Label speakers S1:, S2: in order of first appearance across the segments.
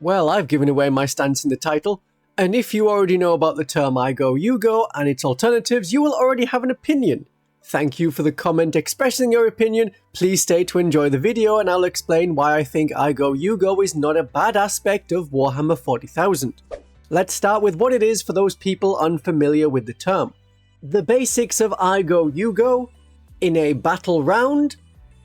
S1: Well, I've given away my stance in the title, and if you already know about the term IGO UGO and its alternatives, you will already have an opinion. Thank you for the comment expressing your opinion. Please stay to enjoy the video and I'll explain why I think IGO UGO is not a bad aspect of Warhammer 40,000. Let's start with what it is for those people unfamiliar with the term. The basics of IGO UGO: in a battle round,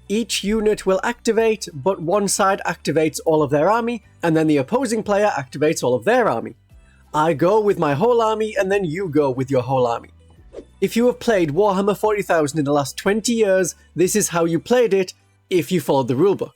S1: each unit will activate, but one side activates all of their army, and then the opposing player activates all of their army. I go with my whole army, and then you go with your whole army. If you have played Warhammer 40,000 in the last 20 years, this is how you played it if you followed the rulebook.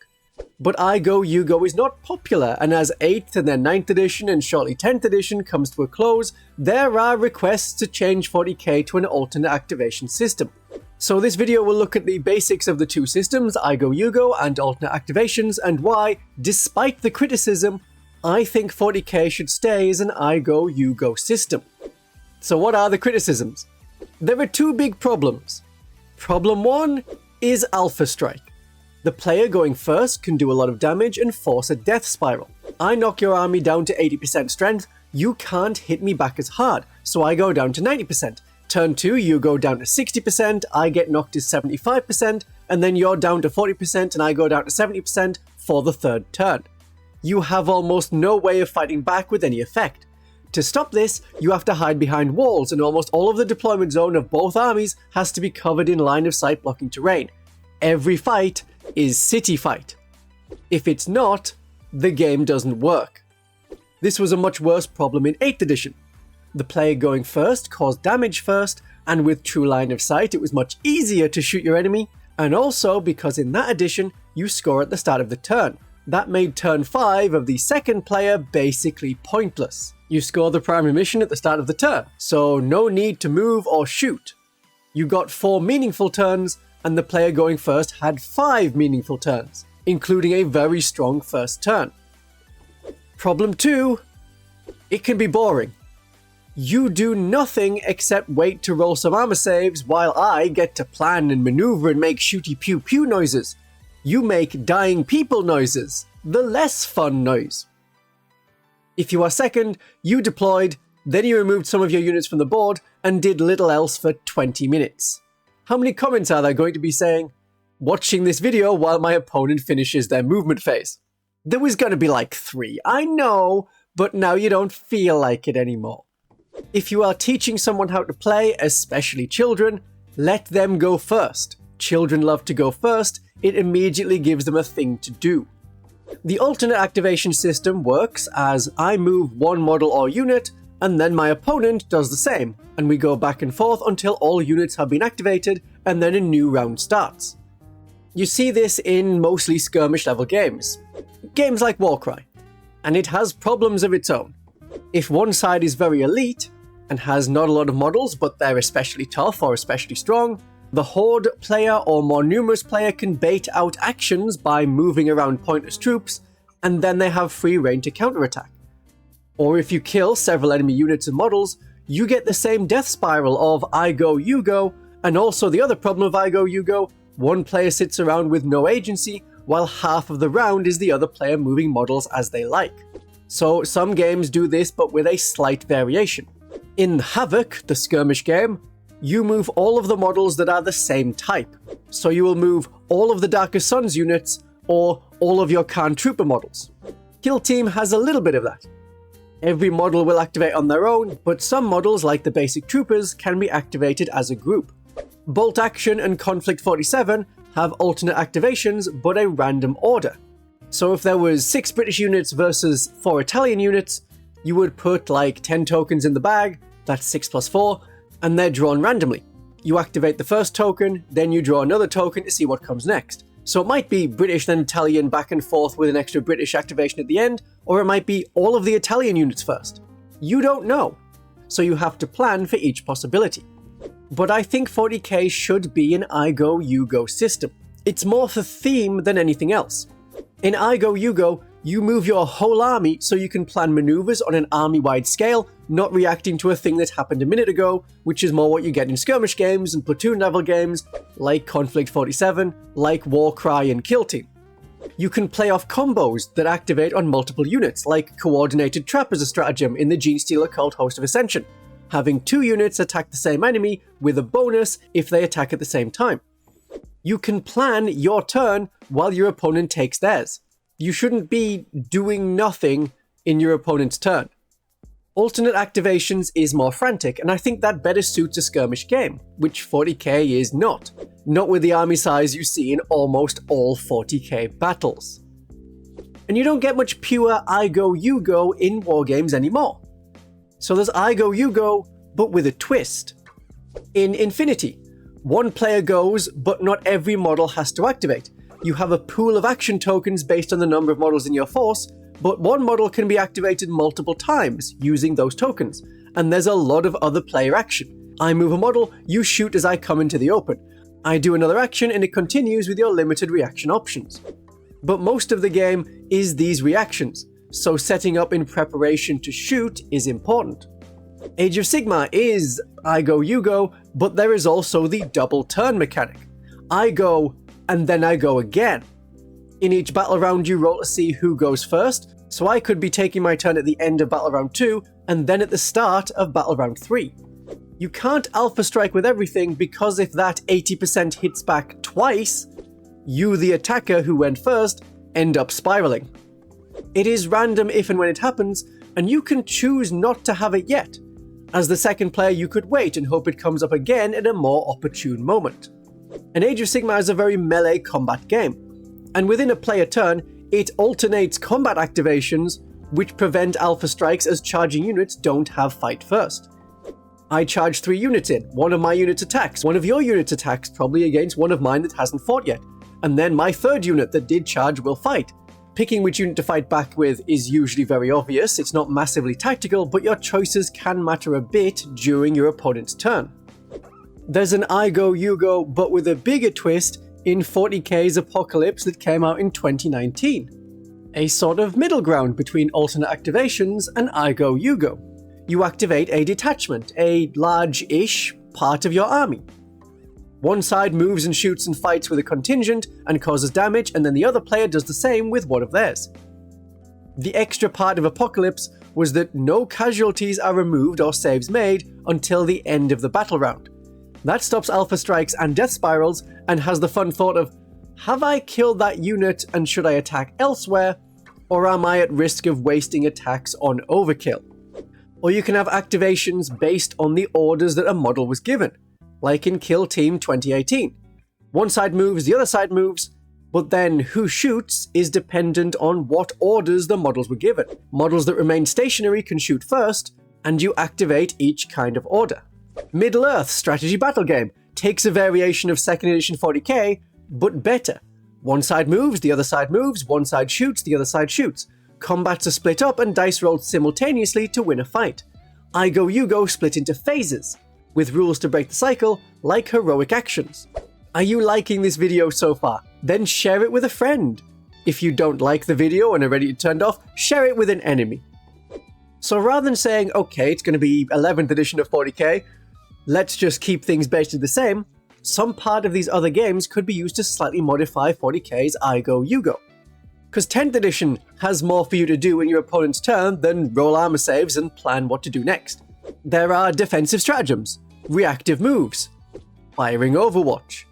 S1: But IGO UGO is not popular, and as 8th and then 9th edition and shortly 10th edition comes to a close, there are requests to change 40k to an alternate activation system. So this video will look at the basics of the two systems, IGO UGO and alternate activations, and why, despite the criticism, I think 40k should stay as an IGO UGO system. So what are the criticisms? There are two big problems. Problem one is Alpha Strike. The player going first can do a lot of damage and force a death spiral. I knock your army down to 80% strength, you can't hit me back as hard, so I go down to 90%. Turn 2, you go down to 60%, I get knocked to 75%, and then you're down to 40% and I go down to 70% for the third turn. You have almost no way of fighting back with any effect. To stop this, you have to hide behind walls, and almost all of the deployment zone of both armies has to be covered in line of sight blocking terrain. Every fight is city fight. If it's not, the game doesn't work. This was a much worse problem in 8th edition. The player going first caused damage first, and with true line of sight it was much easier to shoot your enemy, and also because in that edition you score at the start of the turn. That made turn 5 of the second player basically pointless. You score the primary mission at the start of the turn, so no need to move or shoot. You got 4 meaningful turns, and the player going first had 5 meaningful turns, including a very strong first turn. Problem 2, it can be boring. You do nothing except wait to roll some armor saves while I get to plan and maneuver and make shooty pew pew noises. You make dying people noises, the less fun noise. If you are second, you deployed, then you removed some of your units from the board and did little else for 20 minutes. How many comments are there going to be saying, "Watching this video while my opponent finishes their movement phase"? There was going to be like 3, I know, but now you don't feel like it anymore. If you are teaching someone how to play, especially children, let them go first. Children love to go first, it immediately gives them a thing to do. The alternate activation system works as I move one model or unit, and then my opponent does the same, and we go back and forth until all units have been activated, and then a new round starts. You see this in mostly skirmish level games. Games like Warcry. And it has problems of its own. If one side is very elite, and has not a lot of models but they're especially tough or especially strong, the Horde player or more numerous player can bait out actions by moving around pointless troops, and then they have free reign to counterattack. Or if you kill several enemy units and models, you get the same death spiral of IGO UGO, and also the other problem of IGO UGO, one player sits around with no agency, while half of the round is the other player moving models as they like. So some games do this but with a slight variation. In Havoc, the skirmish game, you move all of the models that are the same type. So you will move all of the Darkest Suns units, or all of your Khan Trooper models. Kill Team has a little bit of that. Every model will activate on their own, but some models, like the basic troopers, can be activated as a group. Bolt Action and Conflict 47 have alternate activations, but a random order. So if there was 6 British units versus 4 Italian units, you would put like 10 tokens in the bag, that's 6 plus 4, and they're drawn randomly. You activate the first token, then you draw another token to see what comes next. So it might be British then Italian back and forth with an extra British activation at the end, or it might be all of the Italian units first. You don't know, so you have to plan for each possibility. But I think 40k should be an IGO UGO system. It's more for theme than anything else. In IGO UGO, you move your whole army so you can plan maneuvers on an army-wide scale, not reacting to a thing that happened a minute ago, which is more what you get in skirmish games and platoon level games, like Conflict 47, like Warcry and Kill Team. You can play off combos that activate on multiple units, like Coordinated Trap as a stratagem in the Genestealer Cult Host of Ascension, having 2 units attack the same enemy with a bonus if they attack at the same time. You can plan your turn while your opponent takes theirs. You shouldn't be doing nothing in your opponent's turn. Alternate activations is more frantic, and I think that better suits a skirmish game, which 40k is not. Not with the army size you see in almost all 40k battles. And you don't get much pure IGO UGO in wargames anymore. So there's IGO UGO, but with a twist. In Infinity, one player goes, but not every model has to activate. You have a pool of action tokens based on the number of models in your force, but one model can be activated multiple times using those tokens, and there's a lot of other player action. I move a model, you shoot as I come into the open. I do another action and it continues with your limited reaction options. But most of the game is these reactions, so setting up in preparation to shoot is important. Age of Sigmar is IGO UGO, but there is also the double turn mechanic. I go, and then I go again. In each battle round you roll to see who goes first, so I could be taking my turn at the end of battle round 2 and then at the start of battle round 3. You can't alpha strike with everything because if that 80% hits back twice, you, the attacker who went first, end up spiraling. It is random if and when it happens, and you can choose not to have it yet. As the second player you could wait and hope it comes up again at a more opportune moment. And Age of Sigmar is a very melee combat game. And within a player turn, it alternates combat activations which prevent alpha strikes as charging units don't have fight first. I charge 3 units in, one of my units attacks, one of your units attacks probably against one of mine that hasn't fought yet, and then my third unit that did charge will fight. Picking which unit to fight back with is usually very obvious, it's not massively tactical, but your choices can matter a bit during your opponent's turn. There's an IGO UGO, but with a bigger twist, in 40k's Apocalypse that came out in 2019. A sort of middle ground between alternate activations and IGO UGO. You activate a detachment, a large-ish part of your army. One side moves and shoots and fights with a contingent and causes damage, and then the other player does the same with one of theirs. The extra part of Apocalypse was that no casualties are removed or saves made until the end of the battle round. That stops alpha strikes and death spirals and has the fun thought of, have I killed that unit and should I attack elsewhere, or am I at risk of wasting attacks on overkill? Or you can have activations based on the orders that a model was given, like in Kill Team 2018. One side moves, the other side moves, but then who shoots is dependent on what orders the models were given. Models that remain stationary can shoot first, and you activate each kind of order. Middle-earth strategy battle game takes a variation of 2nd edition 40k, but better. One side moves, the other side moves, one side shoots, the other side shoots. Combats are split up and dice rolled simultaneously to win a fight. IGO UGO split into phases, with rules to break the cycle, like heroic actions. Are you liking this video so far? Then share it with a friend. If you don't like the video and are ready to turn it off, share it with an enemy. So rather than saying, okay, it's going to be 11th edition of 40k, let's just keep things basically the same, some part of these other games could be used to slightly modify 40k's IGO UGO. Because 10th edition has more for you to do in your opponent's turn than roll armor saves and plan what to do next. There are defensive stratagems, reactive moves, firing Overwatch.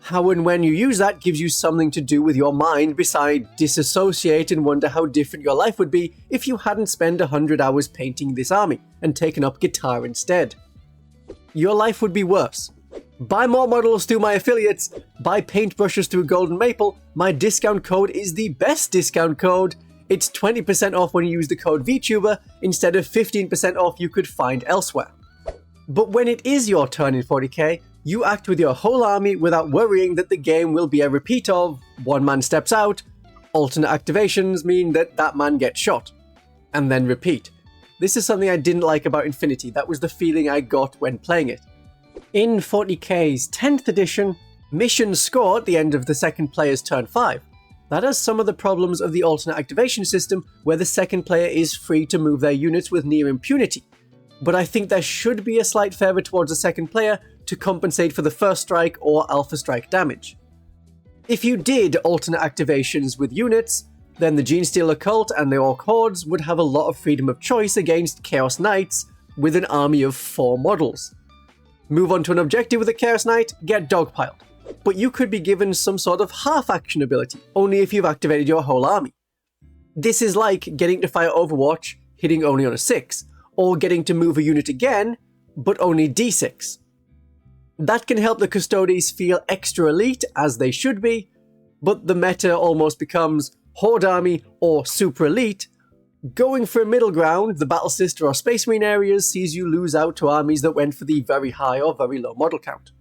S1: How and when you use that gives you something to do with your mind besides disassociate and wonder how different your life would be if you hadn't spent 100 hours painting this army and taken up guitar instead. Your life would be worse. Buy more models through my affiliates, buy paintbrushes through Golden Maple, my discount code is the best discount code. It's 20% off when you use the code Vtuber instead of 15% off you could find elsewhere. But when it is your turn in 40k, you act with your whole army without worrying that the game will be a repeat of one man steps out, alternate activations mean that that man gets shot, and then repeat. This is something I didn't like about Infinity, that was the feeling I got when playing it. In 40k's 10th edition, missions score at the end of the second player's turn 5. That has some of the problems of the alternate activation system where the second player is free to move their units with near impunity. But I think there should be a slight favour towards the second player to compensate for the first strike or alpha strike damage. If you did alternate activations with units, then the Genestealer Cult and the Orc Hordes would have a lot of freedom of choice against Chaos Knights with an army of 4 models. Move on to an objective with a Chaos Knight, get dogpiled. But you could be given some sort of half-action ability, only if you've activated your whole army. This is like getting to fire Overwatch, hitting only on a 6, or getting to move a unit again, but only d6. That can help the Custodes feel extra elite, as they should be, but the meta almost becomes Horde Army or Super Elite. Going for a middle ground, the Battle Sister or Space Marine areas sees you lose out to armies that went for the very high or very low model count.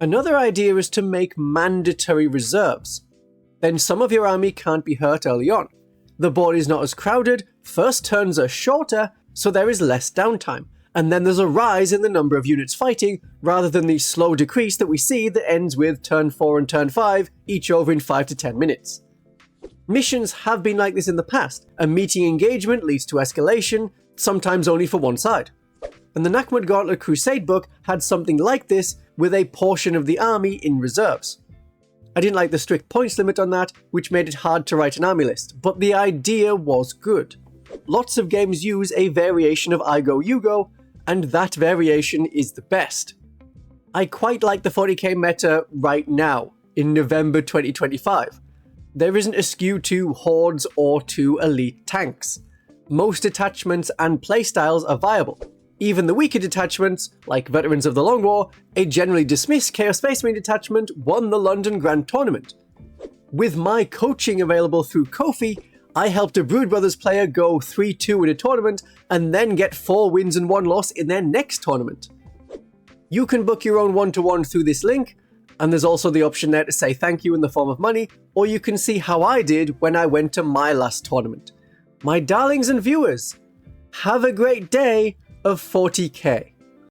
S1: Another idea is to make mandatory reserves. Then some of your army can't be hurt early on. The board is not as crowded, first turns are shorter, so there is less downtime, and then there's a rise in the number of units fighting, rather than the slow decrease that we see that ends with turn 4 and turn 5, each over in 5 to 10 minutes. Missions have been like this in the past. A meeting engagement leads to escalation, sometimes only for one side. And the Nakhmud Gauntlet Crusade book had something like this, with a portion of the army in reserves. I didn't like the strict points limit on that, which made it hard to write an army list, but the idea was good. Lots of games use a variation of IGO UGO, and that variation is the best. I quite like the 40k meta right now, in November 2025. There isn't a skew to hordes or to elite tanks. Most detachments and playstyles are viable. Even the weaker detachments, like Veterans of the Long War, a generally dismissed Chaos Space Marine detachment, won the London Grand Tournament. With my coaching available through Ko-fi, I helped a Brood Brothers player go 3-2 in a tournament and then get 4 wins and 1 loss in their next tournament. You can book your own one-to-one through this link, and there's also the option there to say thank you in the form of money, or you can see how I did when I went to my last tournament. My darlings and viewers, have a great day of 40k.